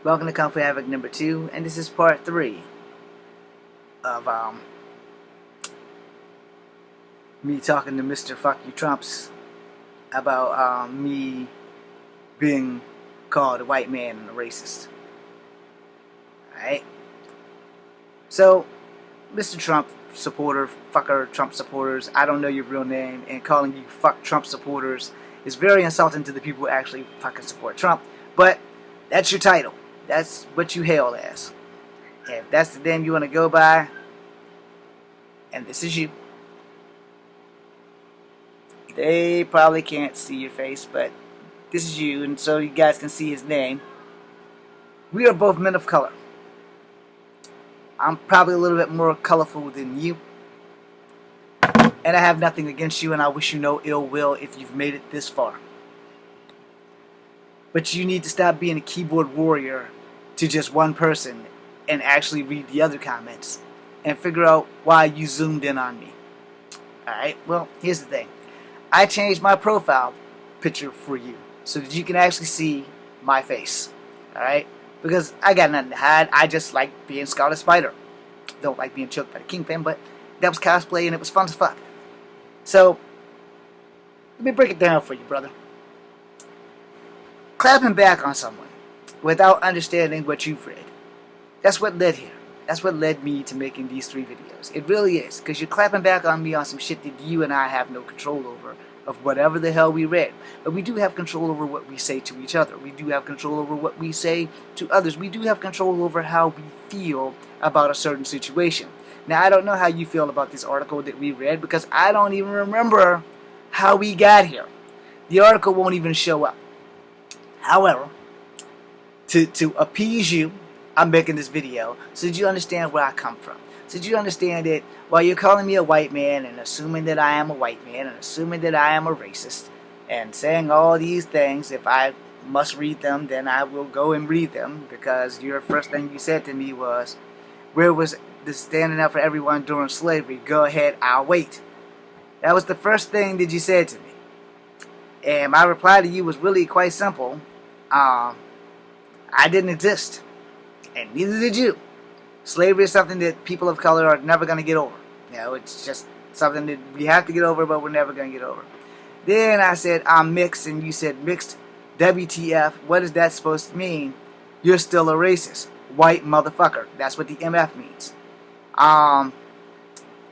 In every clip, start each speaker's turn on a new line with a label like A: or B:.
A: Welcome to Kung Fu Havoc number 2, and this is part 3 of me talking to Mr. Fuck You Trumps about me being called a white man and a racist. Alright? So, Mr. Trump supporter, fucker Trump supporters, I don't know your real name, and calling you fuck Trump supporters is very insulting to the people who actually fucking support Trump, but that's your title. That's what you hail as. And if that's the name you want to go by, and this is you. They probably can't see your face, but this is you, and so you guys can see his name. We are both men of color. I'm probably a little bit more colorful than you. And I have nothing against you, and I wish you no ill will if you've made it this far. But you need to stop being a keyboard warrior to just one person and actually read the other comments and figure out why you zoomed in on me. Alright, well, here's the thing. I changed my profile picture for you so that you can actually see my face. Alright? Because I got nothing to hide. I just like being Scarlet Spider. Don't like being choked by the Kingpin, but that was cosplay and it was fun as fuck. So, let me break it down for you, brother. Clapping back on someone without understanding what you've read. That's what led here. That's what led me to making these 3 videos. It really is. Because you're clapping back on me on some shit that you and I have no control over. Of whatever the hell we read. But we do have control over what we say to each other. We do have control over what we say to others. We do have control over how we feel about a certain situation. Now, I don't know how you feel about this article that we read. Because I don't even remember how we got here. The article won't even show up. However, to appease you, I'm making this video so that you understand where I come from. So that you understand that while you're calling me a white man and assuming that I am a white man and assuming that I am a racist and saying all these things, if I must read them, then I will go and read them, because your first thing you said to me was, where was the standing up for everyone during slavery? Go ahead, I'll wait. That was the first thing that you said to me. And my reply to you was really quite simple. I didn't exist. And neither did you. Slavery is something that people of color are never going to get over. You know, it's just something that we have to get over, but we're never going to get over. Then I said, I'm mixed, and you said, mixed, WTF, what is that supposed to mean? You're still a racist. White motherfucker. That's what the MF means.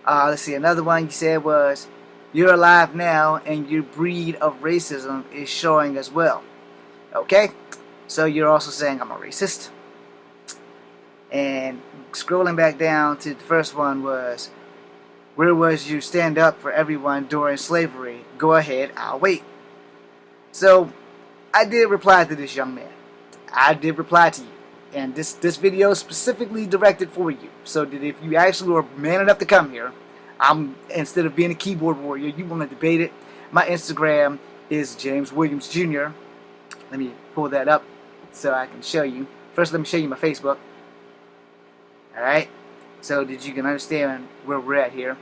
A: Let's see, another one you said was, you're alive now, and your breed of racism is showing as well. Okay? So you're also saying I'm a racist. And scrolling back down to the first one was, where was you stand up for everyone during slavery? Go ahead, I'll wait. So, I did reply to this young man. I did reply to you. And this video is specifically directed for you. So that if you actually were man enough to come here, instead of being a keyboard warrior, you want to debate it. My Instagram is James Williams Jr. Let me pull that up so I can show you. First, let me show you my Facebook. Alright? So that you can understand where we're at here.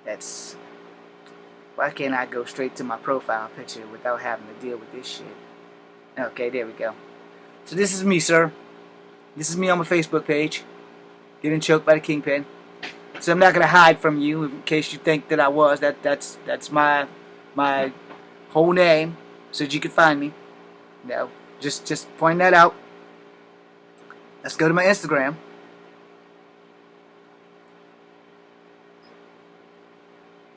A: That's... Why can't I go straight to my profile picture without having to deal with this shit? Okay, there we go. So this is me, sir. This is me on my Facebook page. Getting choked by the Kingpin. So I'm not gonna hide from you in case you think that I was. That's my whole name, so that you can find me. No, just point that out. Let's go to my Instagram.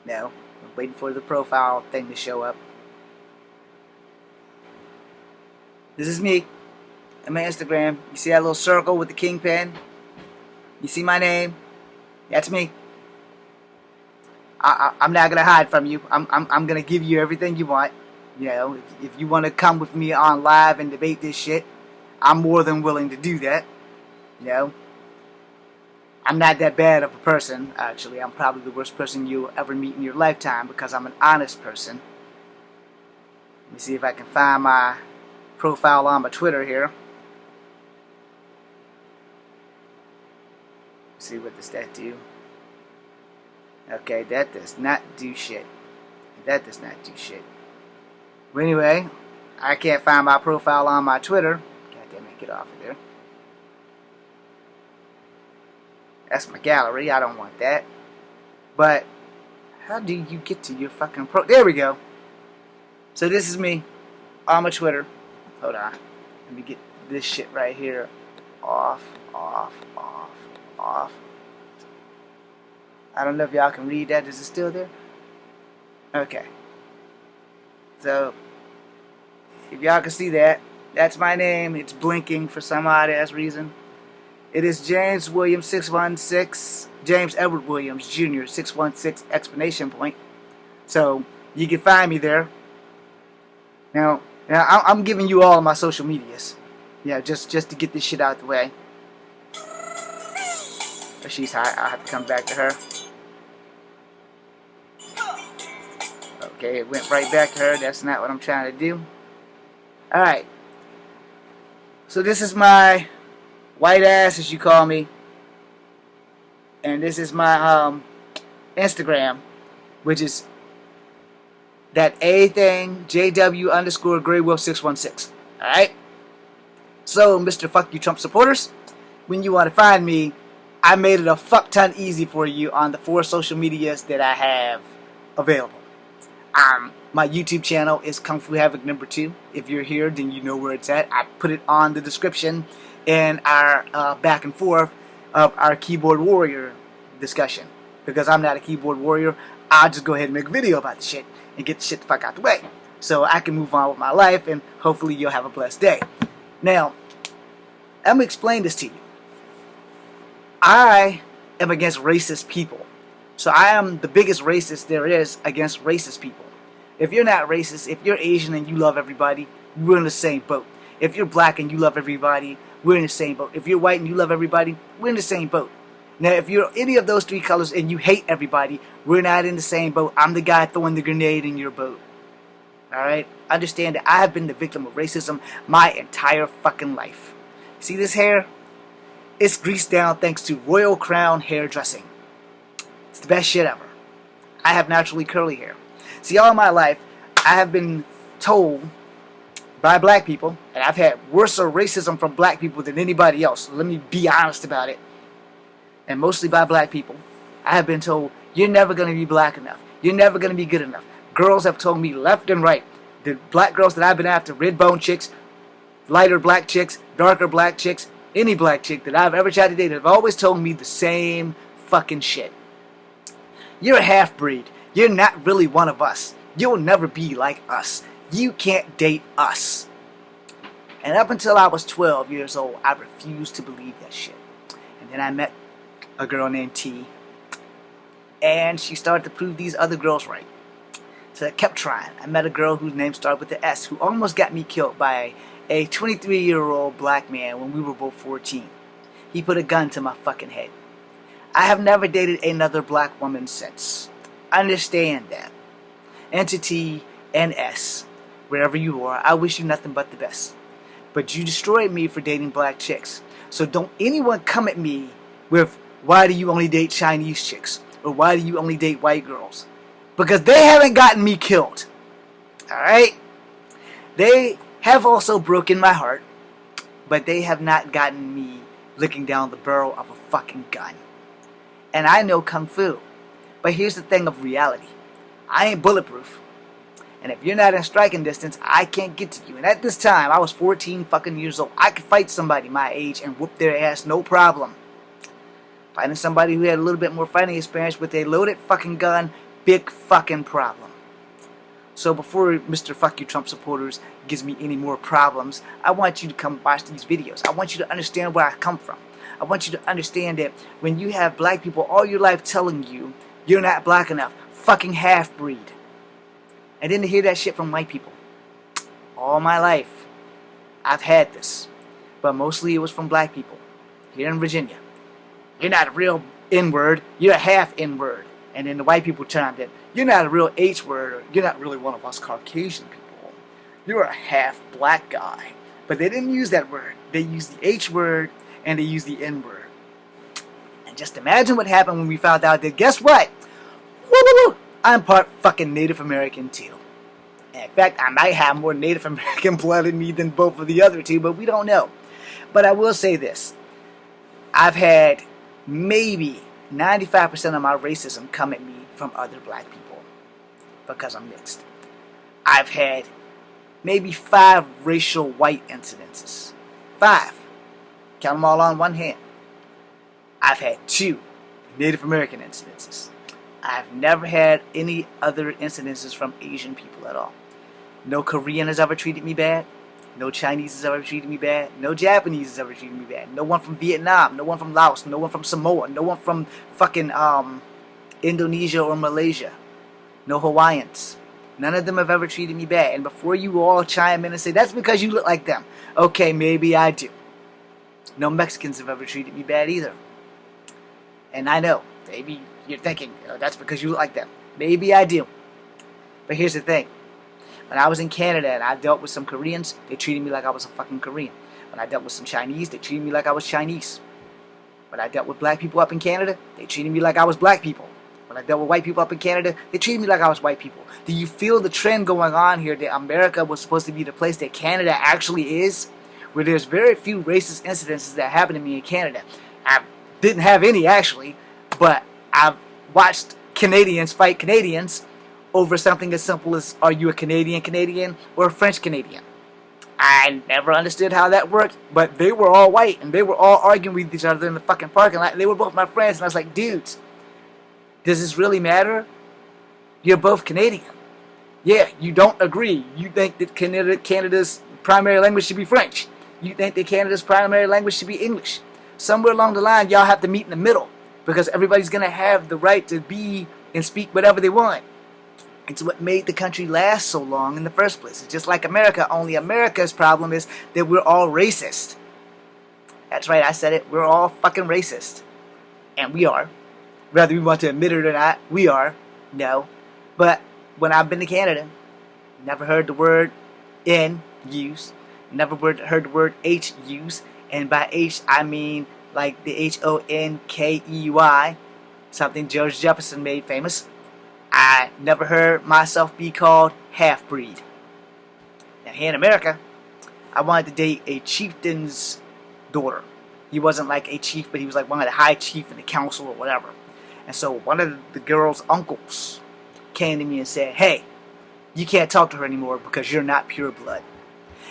A: No, I'm waiting for the profile thing to show up. This is me on my Instagram. You see that little circle with the Kingpin? You see my name? That's me. I'm not gonna hide from you. I'm gonna give you everything you want. You know, if you want to come with me on live and debate this shit, I'm more than willing to do that. You know, I'm not that bad of a person. Actually, I'm probably the worst person you'll ever meet in your lifetime because I'm an honest person. Let me see if I can find my profile on my Twitter here. See, what does that do? Okay, that does not do shit. That does not do shit. But anyway, I can't find my profile on my Twitter. God damn it, get off of there. That's my gallery. I don't want that. But how do you get to your fucking There we go. So this is me on my Twitter. Hold on. Let me get this shit right here. Off. I don't know if y'all can read that. Is it still there? Okay. So, if y'all can see that, that's my name. It's blinking for some odd ass reason. It is James Williams 616, James Edward Williams Jr. 616 explanation point. So, you can find me there. Now I'm giving you all of my social medias. Yeah, just to get this shit out of the way. If she's hot, I'll have to come back to her. Okay, it went right back to her. That's not what I'm trying to do. Alright. So this is my white ass, as you call me. And this is my Instagram, which is that A thing, JW underscore GrayWolf616. Alright? So, Mr. Fuck You Trump supporters, when you want to find me, I made it a fuck ton easy for you on the 4 social medias that I have available. My YouTube channel is Kung Fu Havoc number 2. If you're here, then you know where it's at. I put it on the description in our back and forth of our keyboard warrior discussion. Because I'm not a keyboard warrior, I'll just go ahead and make a video about the shit and get the shit the fuck out the way. So I can move on with my life and hopefully you'll have a blessed day. Now, I'm going to explain this to you. I am against racist people. So I am the biggest racist there is against racist people. If you're not racist, if you're Asian and you love everybody, we're in the same boat. If you're black and you love everybody, we're in the same boat. If you're white and you love everybody, we're in the same boat. Now, if you're any of those 3 colors and you hate everybody, we're not in the same boat. I'm the guy throwing the grenade in your boat. Alright? Understand that I have been the victim of racism my entire fucking life. See this hair? It's greased down thanks to Royal Crown hairdressing. It's the best shit ever. I have naturally curly hair. See, all my life, I have been told by black people, and I've had worse racism from black people than anybody else. So let me be honest about it. And mostly by black people, I have been told, you're never going to be black enough. You're never going to be good enough. Girls have told me left and right. The black girls that I've been after, red bone chicks, lighter black chicks, darker black chicks, any black chick that I've ever tried to date have always told me the same fucking shit. You're a half-breed. You're not really one of us. You'll never be like us. You can't date us. And up until I was 12 years old, I refused to believe that shit. And then I met a girl named T. And she started to prove these other girls right. So I kept trying. I met a girl whose name started with the S, who almost got me killed by a 23-year-old black man when we were both 14. He put a gun to my fucking head. I have never dated another black woman since. Understand that. Entity and S, wherever you are, I wish you nothing but the best. But you destroyed me for dating black chicks. So don't anyone come at me with, why do you only date Chinese chicks? Or why do you only date white girls? Because they haven't gotten me killed. Alright? They have also broken my heart, but they have not gotten me looking down the barrel of a fucking gun. And I know Kung Fu. But here's the thing of reality. I ain't bulletproof. And if you're not in striking distance, I can't get to you. And at this time, I was 14 fucking years old. I could fight somebody my age and whoop their ass, no problem. Finding somebody who had a little bit more fighting experience with a loaded fucking gun, big fucking problem. So before Mr. Fuck You Trump supporters gives me any more problems, I want you to come watch these videos. I want you to understand where I come from. I want you to understand that when you have black people all your life telling you you're not black enough, fucking half-breed. I didn't hear that shit from white people. All my life, I've had this. But mostly it was from black people here in Virginia. You're not a real N-word, you're a half N-word. And then the white people chimed in, you're not a real H-word, or you're not really one of us Caucasian people. You're a half black guy. But they didn't use that word. They used the H-word and they used the N-word. And just imagine what happened when we found out that, guess what? Woo-woo-woo, I'm part fucking Native American too. In fact, I might have more Native American blood in me than both of the other two, but we don't know. But I will say this. I've had maybe 95% of my racism come at me from other black people because I'm mixed. I've had maybe 5 racial white incidences. 5. Count them all on one hand. I've had 2 Native American incidences. I've never had any other incidences from Asian people at all. No Korean has ever treated me bad. No Chinese has ever treated me bad. No Japanese has ever treated me bad. No one from Vietnam. No one from Laos. No one from Samoa. No one from fucking Indonesia or Malaysia. No Hawaiians. None of them have ever treated me bad. And before you all chime in and say, that's because you look like them. Okay, maybe I do. No Mexicans have ever treated me bad either. And I know, maybe you're thinking, oh, that's because you look like them. Maybe I do. But here's the thing. When I was in Canada and I dealt with some Koreans, they treated me like I was a fucking Korean. When I dealt with some Chinese, they treated me like I was Chinese. When I dealt with black people up in Canada, they treated me like I was black people. When I dealt with white people up in Canada, they treated me like I was white people. Do you feel the trend going on here that America was supposed to be the place that Canada actually is? Where there's very few racist incidences that happened to me in Canada. I didn't have any actually, but I've watched Canadians fight Canadians over something as simple as, are you a Canadian or a French Canadian? I never understood how that worked, but they were all white and they were all arguing with each other in the fucking parking lot. They were both my friends and I was like, dudes, does this really matter? You're both Canadian. Yeah, you don't agree. You think that Canada's primary language should be French. You think that Canada's primary language should be English. Somewhere along the line, y'all have to meet in the middle because everybody's going to have the right to be and speak whatever they want. It's what made the country last so long in the first place. It's just like America, only America's problem is that we're all racist. That's right, I said it. We're all fucking racist. And we are. Whether we want to admit it or not, we are. No. But when I've been to Canada, never heard the word N used. Never heard the word H used. And by H, I mean like the Honkey. Something George Jefferson made famous. I never heard myself be called half-breed. Now here in America, I wanted to date a chieftain's daughter. He wasn't like a chief, but he was like one of the high chief in the council or whatever. And so one of the girl's uncles came to me and said, hey, you can't talk to her anymore because you're not pure blood.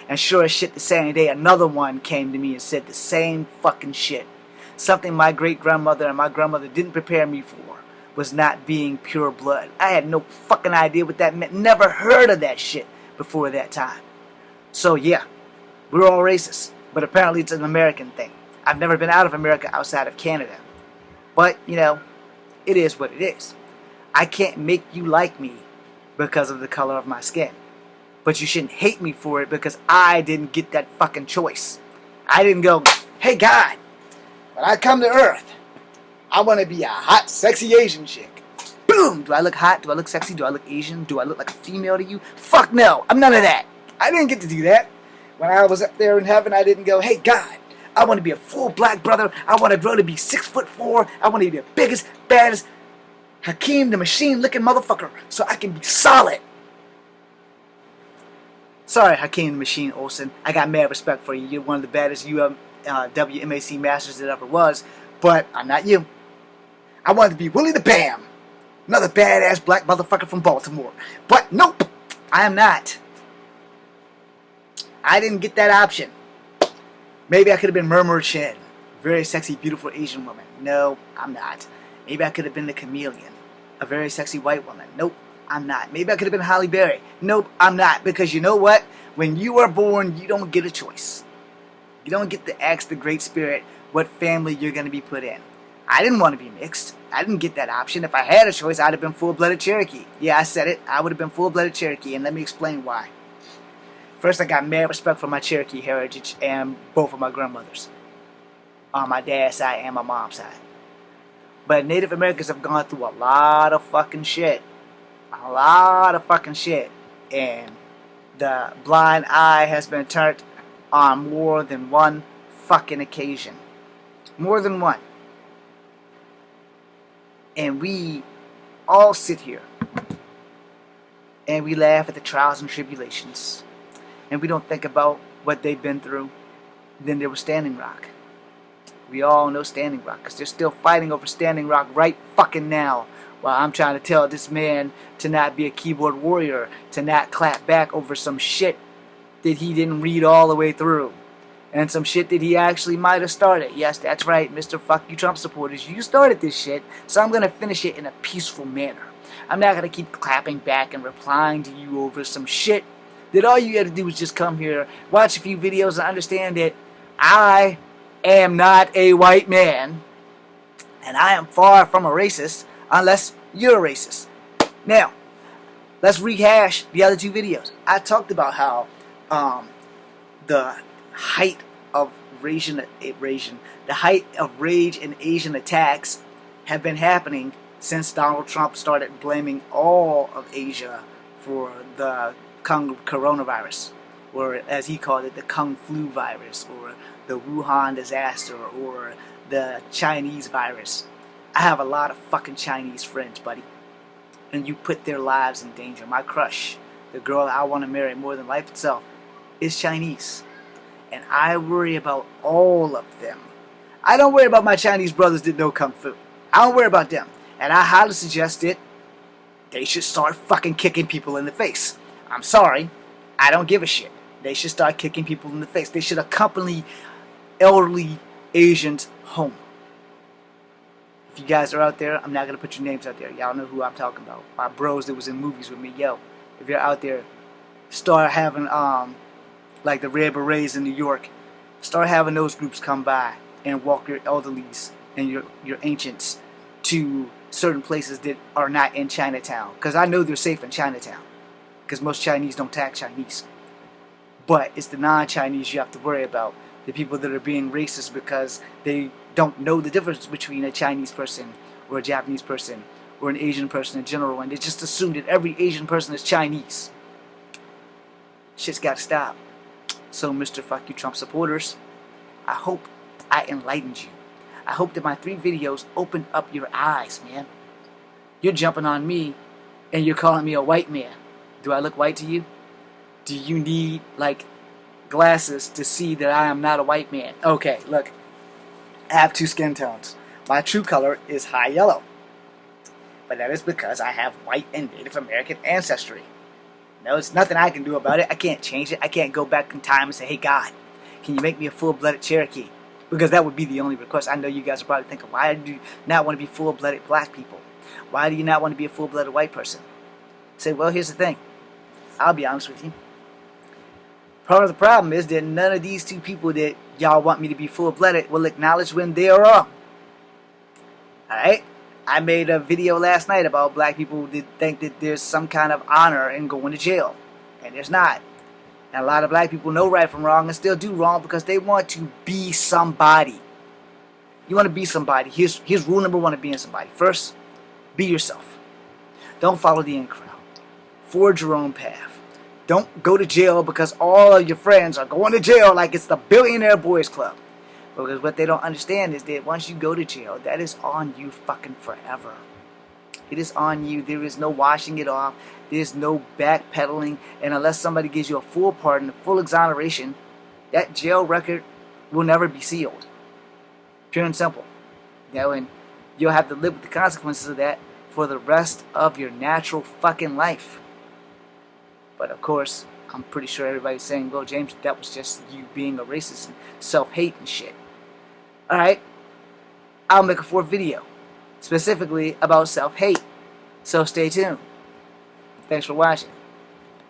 A: And sure as shit the same day, another one came to me and said the same fucking shit. Something my great-grandmother and my grandmother didn't prepare me for was not being pure blood. I had no fucking idea what that meant. Never heard of that shit before that time. So yeah, we're all racist. But apparently it's an American thing. I've never been out of America outside of Canada. But, you know, it is what it is. I can't make you like me because of the color of my skin. But you shouldn't hate me for it because I didn't get that fucking choice. I didn't go, hey God, when I come to Earth, I want to be a hot, sexy Asian chick. Boom! Do I look hot? Do I look sexy? Do I look Asian? Do I look like a female to you? Fuck no! I'm none of that. I didn't get to do that. When I was up there in heaven, I didn't go, hey God, I want to be a full black brother. I want to grow to be 6'4". I want to be the biggest, baddest Hakeem the Machine looking motherfucker so I can be solid. Sorry, Hakeem the Machine Olsen. I got mad respect for you. You're one of the baddest WMAC masters that ever was. But I'm not you. I wanted to be Willie the Bam. Another badass black motherfucker from Baltimore. But nope, I am not. I didn't get that option. Maybe I could have been Murmur Chen. Very sexy, beautiful Asian woman. No, I'm not. Maybe I could have been the Chameleon. A very sexy white woman. Nope, I'm not. Maybe I could have been Halle Berry. Nope, I'm not. Because you know what? When you are born, you don't get a choice. You don't get to ask the Great Spirit what family you're going to be put in. I didn't want to be mixed. I didn't get that option. If I had a choice, I'd have been full-blooded Cherokee. Yeah, I said it. I would have been full-blooded Cherokee, and let me explain why. First, I got mad respect for my Cherokee heritage and both of my grandmothers. On my dad's side and my mom's side. But Native Americans have gone through a lot of fucking shit. A lot of fucking shit. And the blind eye has been turned on more than one fucking occasion. More than one. And we all sit here and we laugh at the trials and tribulations, and we don't think about what they've been through. Then there was Standing Rock. We all know Standing Rock, because they're still fighting over Standing Rock right fucking now, while I'm trying to tell this man to not be a keyboard warrior, to not clap back over some shit that he didn't read all the way through, and some shit that he actually might have started. Yes, that's right, Mr. Fuck You Trump supporters. You started this shit, so I'm going to finish it in a peaceful manner. I'm not going to keep clapping back and replying to you over some shit that all you got to do is just come here, watch a few videos, and understand that I am not a white man, and I am far from a racist, unless you're a racist. Now, let's rehash the other two videos. I talked about how the height of rage and Asian attacks have been happening since Donald Trump started blaming all of Asia for the coronavirus, or as he called it, the Kung Flu virus, or the Wuhan disaster, or the Chinese virus. I have a lot of fucking Chinese friends, buddy, and you put their lives in danger. My crush, the girl I want to marry more than life itself, is Chinese, and I worry about all of them. I don't worry about my Chinese brothers that know Kung Fu. I don't worry about them, and I highly suggest that they should start fucking kicking people in the face. I'm sorry, I don't give a shit. They should start kicking people in the face. They should accompany elderly Asians home. If you guys are out there, I'm not going to put your names out there. Y'all know who I'm talking about. My bros that was in movies with me. Yo, if you're out there, start having, like the Red Berets in New York, start having those groups come by and walk your elderlies and your ancients to certain places that are not in Chinatown. Because I know they're safe in Chinatown, because most Chinese don't tag Chinese. But it's the non-Chinese you have to worry about. The people that are being racist because they don't know the difference between a Chinese person or a Japanese person or an Asian person in general, and they just assume that every Asian person is Chinese. Shit's got to stop. So, Mr. Fuck You Trump supporters, I hope I enlightened you. I hope that my 3 videos opened up your eyes, man. You're jumping on me and you're calling me a white man. Do I look white to you? Do you need, like, glasses to see that I am not a white man? Okay, look. I have 2 skin tones. My true color is high yellow. But that is because I have white and Native American ancestry. There's nothing I can do about it. I can't change it. I can't go back in time and say, hey, God, can you make me a full-blooded Cherokee? Because that would be the only request. I know you guys are probably thinking, why do you not want to be full-blooded black people? Why do you not want to be a full-blooded white person? Say, well, here's the thing. I'll be honest with you. Part of the problem is that none of these 2 people that y'all want me to be full-blooded will acknowledge when they are wrong. Alright? I made a video last night about black people that think that there's some kind of honor in going to jail. And there's not. And a lot of black people know right from wrong and still do wrong because they want to be somebody. You want to be somebody. Here's rule number 1 of being somebody. First, be yourself. Don't follow the in crowd. Forge your own path. Don't go to jail because all of your friends are going to jail like it's the Billionaire Boys Club. Because what they don't understand is that once you go to jail, that is on you fucking forever. It is on you. There is no washing it off. There's no backpedaling. And unless somebody gives you a full pardon, a full exoneration, that jail record will never be sealed. Pure and simple. And you'll have to live with the consequences of that for the rest of your natural fucking life. But of course, I'm pretty sure everybody's saying, well, James, that was just you being a racist and self-hate and shit. Alright, I'll make a 4th video, specifically about self-hate. So stay tuned. Thanks for watching.